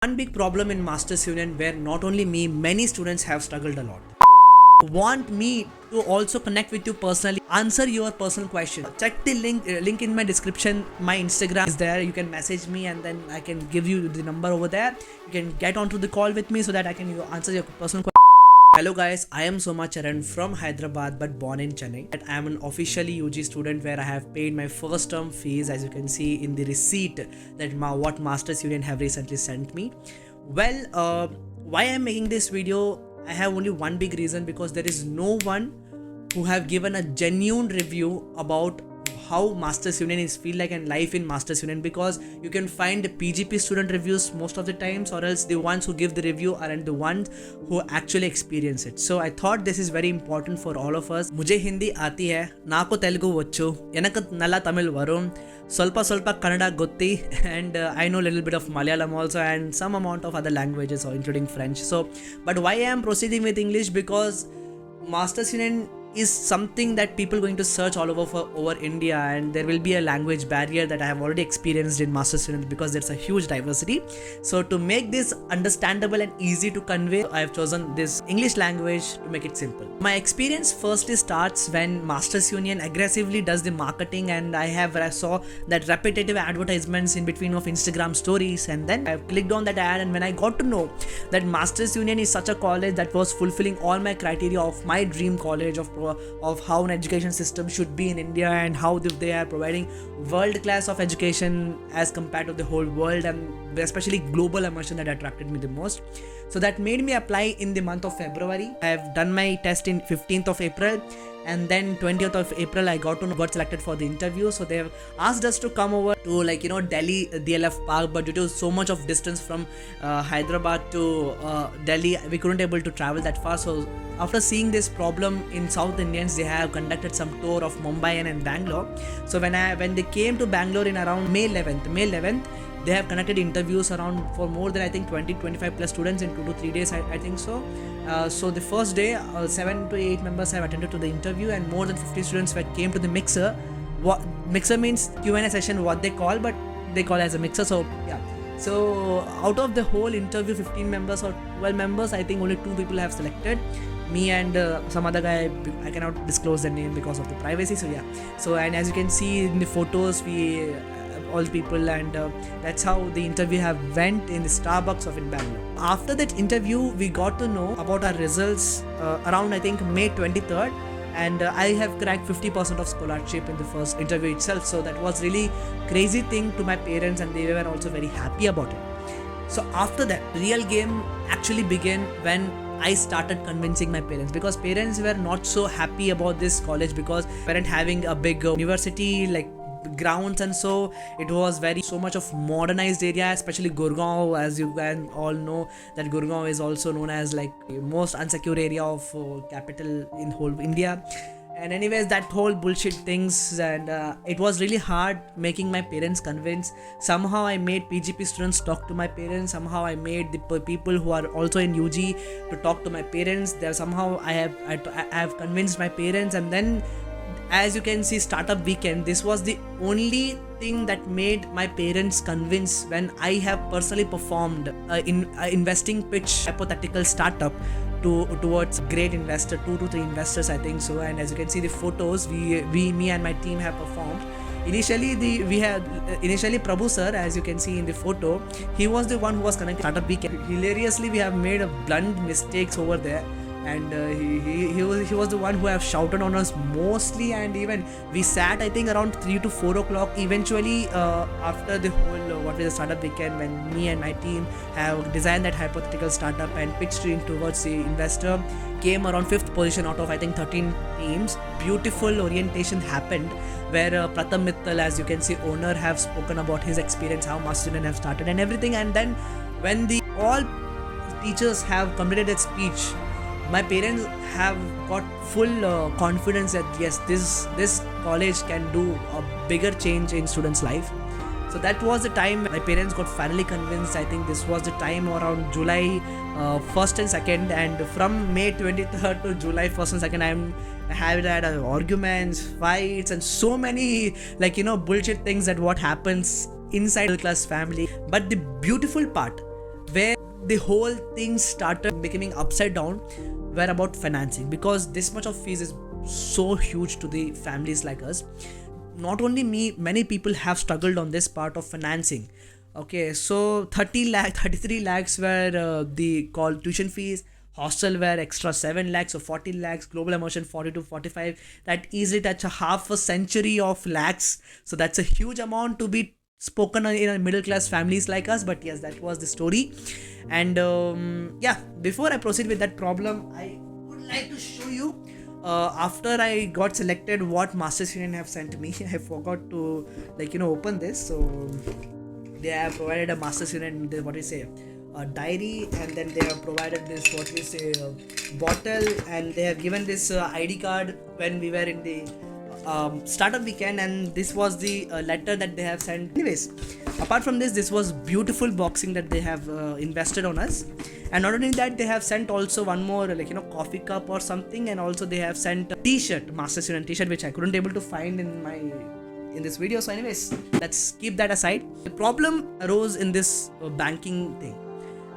One big problem in Masters Union where not only me, many students have struggled a lot. Want me to also connect with you personally, answer your personal question. Check the link in my description. My Instagram is there. You can message me and then I can give you the number over there. You can get onto the call with me so that I can answer your personal question. Hello guys, I am Soma Charan from Hyderabad but born in Chennai. I am an officially UG student where I have paid my first term fees, as you can see in the receipt that what Masters Union have recently sent me. Well, why I am making this video, I have only one big reason, because there is no one who have given a genuine review about how Masters Union is feel like and life in Masters Union, because you can find PGP student reviews most of the times, or else the ones who give the review aren't the ones who actually experience it. So I thought this is very important for all of us. मुझे हिंदी आती है, नाको तेलुगु वच्चु, एनक नल्ला तमिल वरुम, ಸ್ವಲ್ಪ Kannada ಗೊತ್ತಿ, and I know a little bit of Malayalam also and some amount of other languages including French. So but why I am proceeding with English, because Masters Union is something that people going to search all over India, and there will be a language barrier that I have already experienced in Masters Union because there's a huge diversity. So to make this understandable and easy to convey, I have chosen this English language to make it simple. My experience firstly starts when Masters Union aggressively does the marketing, and I saw that repetitive advertisements in between of Instagram stories, and then I clicked on that ad, and when I got to know that Masters Union is such a college that was fulfilling all my criteria of my dream college of how an education system should be in India, and how they are providing world class of education as compared to the whole world, and especially global immersion, that attracted me the most. So that made me apply in the month of February. I have done my test in 15th of April, and then 20th of April I got selected for the interview. So they have asked us to come over to Delhi DLF Park, but due to so much of distance from Hyderabad to Delhi, we couldn't able to travel that far. So after seeing this problem in South Indians, they have conducted some tour of Mumbai and Bangalore. So when they came to Bangalore in around May 11th, they have conducted interviews around for more than 20-25 plus students in 2 to 3 days, I think so. So the first day, 7 to 8 members have attended to the interview, and more than 50 students came to the mixer. What mixer means, Q&A session, what they call, but they call as a mixer. So yeah. So out of the whole interview, 15 members or 12 members, I think only 2 people have selected. Me and some other guy, I cannot disclose the name because of the privacy. So yeah. So, and as you can see in the photos, we all people, and that's how the interview have went in the Starbucks of in Bangalore. After that interview, we got to know about our results around I think May 23rd, and I have cracked 50% of scholarship in the first interview itself. So that was really crazy thing to my parents, and they were also very happy about it. So after that, real game actually began when I started convincing my parents, because parents were not so happy about this college, because parent having a big university like grounds, and so it was so much of modernized area, especially Gurgaon. As you guys all know, that Gurgaon is also known as like most unsecure area of capital in whole India. And anyways, that whole bullshit things, and it was really hard making my parents convince. Somehow I made PGP students talk to my parents. Somehow I made the people who are also in UG to talk to my parents. There somehow I have convinced my parents, and then as you can see, Startup Weekend, this was the only thing that made my parents convince when I have personally performed in investing pitch hypothetical startup towards great investor, 2 to 3 investors, I think so. And as you can see the photos, me and my team have performed. Initially Prabhu sir, as you can see in the photo, he was the one who was connected Startup Weekend. Hilariously, we have made a blunt mistakes over there, and he was the one who have shouted on us mostly, and even we sat I think around 3 to 4 o'clock eventually after the whole the Startup Weekend, when me and my team have designed that hypothetical startup and pitched it towards the investor. Came around 5th position out of I think 13 teams. Beautiful orientation happened where Pratham Mittal, as you can see, owner, have spoken about his experience, how Masters Union have started and everything. And then when all teachers have completed their speech, my parents have got full confidence that yes, this college can do a bigger change in students' life. So that was the time my parents got finally convinced. I think this was the time around July 1st and 2nd, and from May 23rd to July 1st and 2nd, I have had arguments, fights, and so many bullshit things that what happens inside middle class family. But the beautiful part, where the whole thing started becoming upside down were about financing, because this much of fees is so huge to the families like us. Not only me, many people have struggled on this part of financing. Okay, so 33 lakhs were the called tuition fees. Hostel were extra 7 lakhs or 14 lakhs. Global immersion 40 to 45. That easily touch a half a century of lakhs. So that's a huge amount to be spoken in a middle class families like us. But yes, that was the story. And before I proceed with that problem, I would like to show you after I got selected what Masters Union have sent me. I forgot to open this. So they have provided a Masters Union, what do you say, a diary, and then they have provided this, what we say, bottle, and they have given this ID card when we were in the startup weekend, and this was the letter that they have sent. Anyways, apart from this was beautiful boxing that they have invested on us. And not only that, they have sent also one more coffee cup or something, and also they have sent a t-shirt, Masters Union t-shirt, which I couldn't able to find in this video. So anyways, let's keep that aside. The problem arose in this banking thing,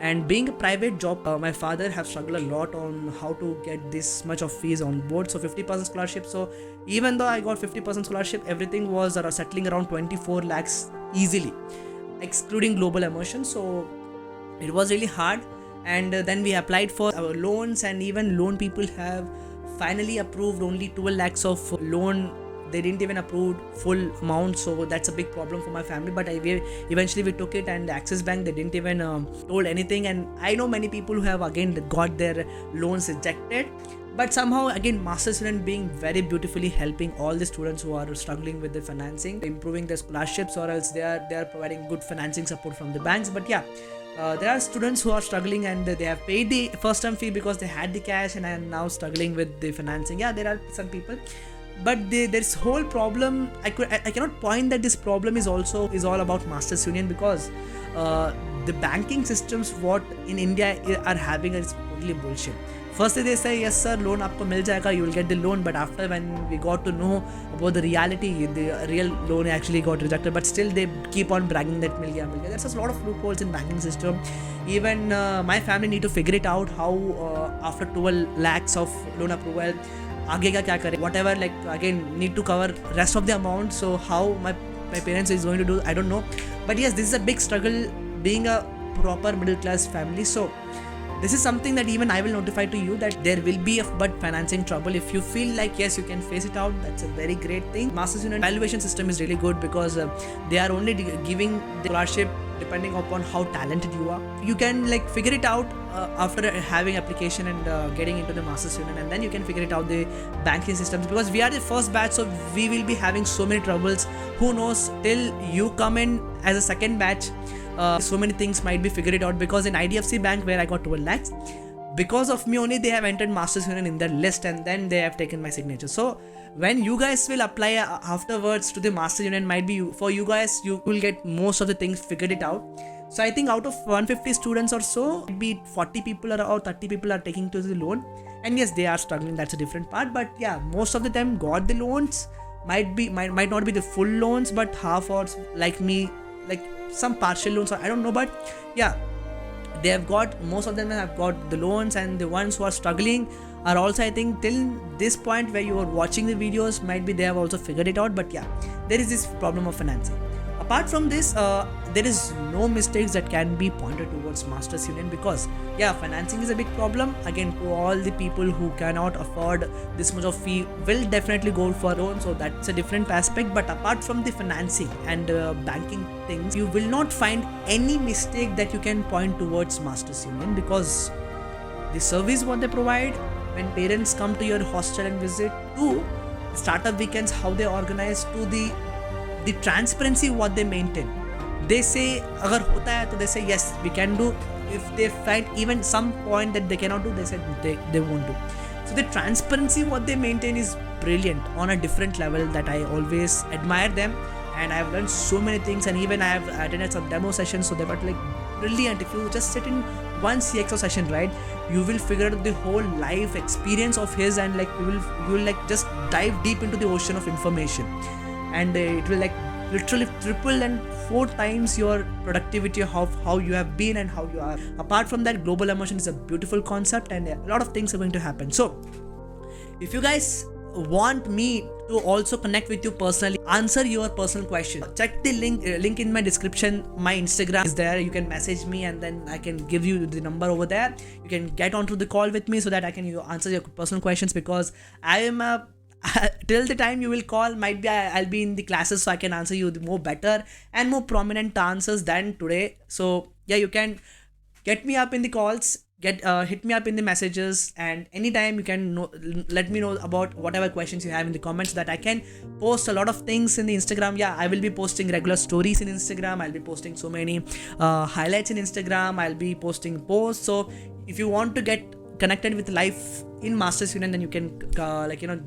and being a private job, my father have struggled a lot on how to get this much of fees on board. So 50% scholarship. So even though I got 50% scholarship, everything was settling around 24 lakhs easily, excluding global immersion. So it was really hard. And then we applied for our loans, and even loan people have finally approved only 12 lakhs of loan. They didn't even approve full amount, so that's a big problem for my family. But eventually we took it, and Axis Bank, they didn't even told anything. And I know many people who have again got their loans rejected, but somehow again Masters Student being very beautifully helping all the students who are struggling with the financing, improving their scholarships, or else they are providing good financing support from the banks. But yeah, there are students who are struggling, and they have paid the first term fee because they had the cash and are now struggling with the financing. Yeah, there are some people, but there's whole problem. I cannot point that this problem is all about Masters Union, because the banking systems what in India are having is totally bullshit. Firstly, they say yes sir, loan aapko mil jayega, you will get the loan. But after when we got to know about the reality, the real loan actually got rejected. But still they keep on bragging that mil gaya. There's a lot of loopholes in banking system. Even my family need to figure it out how after 12 lakhs of loan approval, आगे का क्या करें, whatever, like again need to cover rest of the amount. So how my parents is going to do, I don't know. But yes, this is a big struggle being a proper middle class family. So this is something that even I will notify to you that there will be but financing trouble. If you feel like yes, you can face it out, that's a very great thing. Masters Union valuation system is really good because they are only giving the scholarship depending upon how talented you are. You can figure it out after having application and getting into the Masters Union, and then you can figure it out the banking systems, because we are the first batch, so we will be having so many troubles. Who knows, till you come in as a second batch, so many things might be figured out. Because in IDFC Bank, where I got 12 lakhs, because of me only they have entered Masters Union in their list, and then they have taken my signature. So when you guys will apply afterwards to the Masters Union, might be for you guys, you will get most of the things figured it out. So I think out of 150 students or so, maybe 40 people or 30 people are taking to the loan. And yes, they are struggling, that's a different part. But yeah, most of the time got the loans. Might not be the full loans, but half, or like me, some partial loans, or I don't know. But yeah, they have got, most of them have got the loans, and the ones who are struggling are also, I think till this point where you are watching the videos, might be they have also figured it out. But yeah, there is this problem of financing. Apart from this, there is no mistakes that can be pointed towards Masters Union, because yeah, financing is a big problem. Again, to all the people who cannot afford this much of fee will definitely go for loan, so that's a different aspect. But apart from the financing and banking things, you will not find any mistake that you can point towards Masters Union, because the service what they provide, when parents come to your hostel and visit, to startup weekends how they organize, to the transparency what they maintain. They say agar hota hai to they say yes, we can do. If they find even some point that they cannot do, they said they won't do. So the transparency what they maintain is brilliant on a different level, that I always admire them, and I have learned so many things. And even I have attended some demo sessions, so they were brilliant. If you just sit in one CXO session, right, you will figure out the whole life experience of his, and you will just dive deep into the ocean of information, and it will literally triple and 4 times your productivity of how you have been and how you are. Apart from that, global immersion is a beautiful concept, and a lot of things are going to happen. So if you guys want me to also connect with you personally, answer your personal question, check the link in my description. My Instagram is there. You can message me and then I can give you the number over there. You can get onto the call with me so that I can answer your personal questions, because I am a till the time you will call, might be I'll be in the classes, so I can answer you the more better and more prominent answers than today. So yeah, you can get me up in the calls, hit me up in the messages, and anytime you can let me know about whatever questions you have in the comments, so that I can post a lot of things in the Instagram. Yeah, I will be posting regular stories in Instagram. I'll be posting so many highlights in Instagram. I'll be posting posts. So if you want to get connected with life in Masters Union, then you can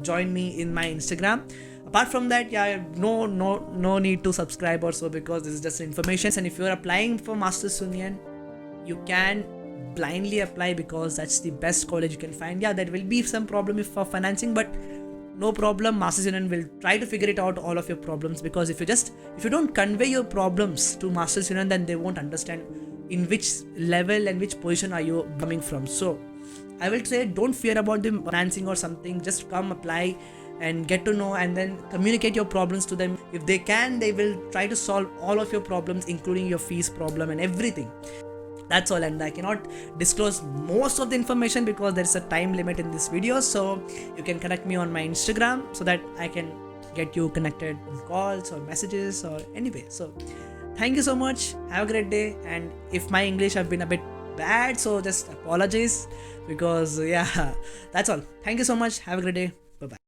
join me in my Instagram. Apart from that, yeah, no need to subscribe or so, because this is just information. And if you're applying for Masters Union, you can blindly apply, because that's the best college you can find. Yeah, there will be some problem for financing, but no problem, Masters Union will try to figure it out, all of your problems. Because if you don't convey your problems to Masters Union, then they won't understand in which level and which position are you coming from. So I will say, don't fear about the financing or something. Just come apply and get to know, and then communicate your problems to them. If they can, they will try to solve all of your problems, including your fees problem and everything. That's all, and I cannot disclose most of the information because there's a time limit in this video. So you can connect me on my Instagram so that I can get you connected with calls or messages or anyway. So thank you so much. Have a great day. And if my English have been a bit bad, so just apologize, because yeah, that's all. Thank you so much. Have a great day. Bye bye.